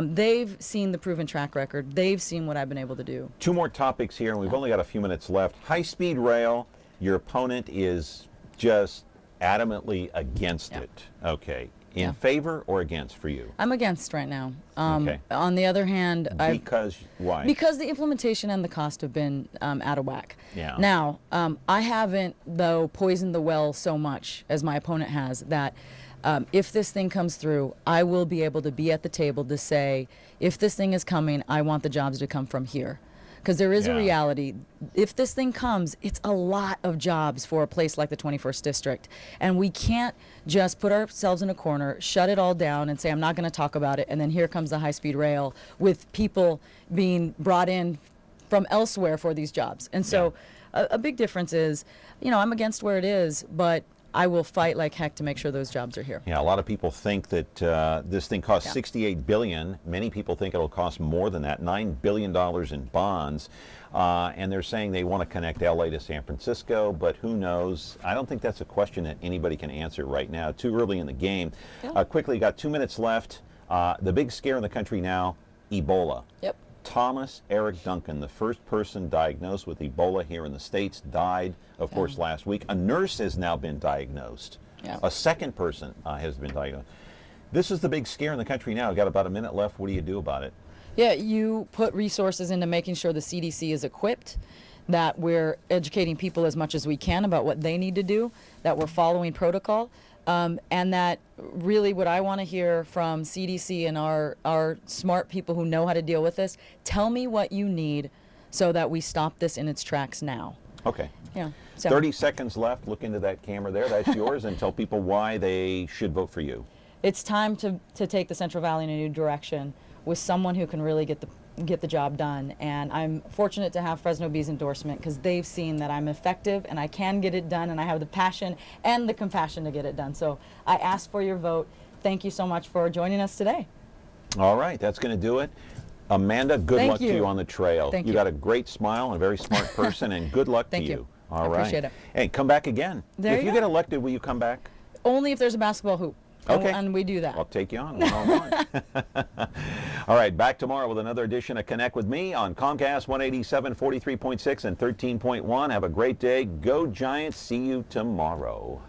They've seen the proven track record. They've seen what I've been able to do. 2 more topics here, and we've only got a few minutes left. High-speed rail. Your opponent is just adamantly against it. Okay. In favor or against for you? I'm against right now. Okay. On the other hand, why? Because the implementation and the cost have been out of whack. Yeah. Now, I haven't, though, poisoned the well so much as my opponent has that if this thing comes through, I will be able to be at the table to say, if this thing is coming, I want the jobs to come from here. Because there is a reality. If this thing comes, it's a lot of jobs for a place like the 21st District. And we can't just put ourselves in a corner, shut it all down, and say, I'm not going to talk about it. And then here comes the high-speed rail with people being brought in from elsewhere for these jobs. And so a big difference is, I'm against where it is, but I will fight like heck to make sure those jobs are here. Yeah, a lot of people think that this thing costs $68 billion. Many people think it'll cost more than that, $9 billion in bonds. And they're saying they want to connect LA to San Francisco, but who knows? I don't think that's a question that anybody can answer right now. Too early in the game. Quickly, got 2 minutes left. The big scare in the country now, Ebola. Yep. Thomas Eric Duncan, the first person diagnosed with Ebola here in the States, died, of course, last week. A nurse has now been diagnosed. A second person has been diagnosed. This is the big scare in the country now. We've got about a minute left. What do you do about it? Yeah, you put resources into making sure the CDC is equipped, that we're educating people as much as we can about what they need to do, that we're following protocol. And that really what I want to hear from CDC and our smart people who know how to deal with this, tell me what you need so that we stop this in its tracks now. Okay. Yeah. So. 30 seconds left. Look into that camera there. That's yours. And tell people why they should vote for you. It's time to take the Central Valley in a new direction. with someone who can really get the job done. And I'm fortunate to have Fresno Bee's endorsement because they've seen that I'm effective and I can get it done, and I have the passion and the compassion to get it done. So I ask for your vote. Thank you so much for joining us today. All right, that's going to do it. Amanda, good luck to you on the trail. Thank you got a great smile and a very smart person, and good luck to you. All right. Appreciate it. Hey, come back again. There if you get elected, will you come back? Only if there's a basketball hoop. Okay. And we do that. I'll take you on one-on-one. All right, back tomorrow with another edition of Connect with Me on Comcast 187, 43.6, and 13.1. Have a great day. Go Giants. See you tomorrow.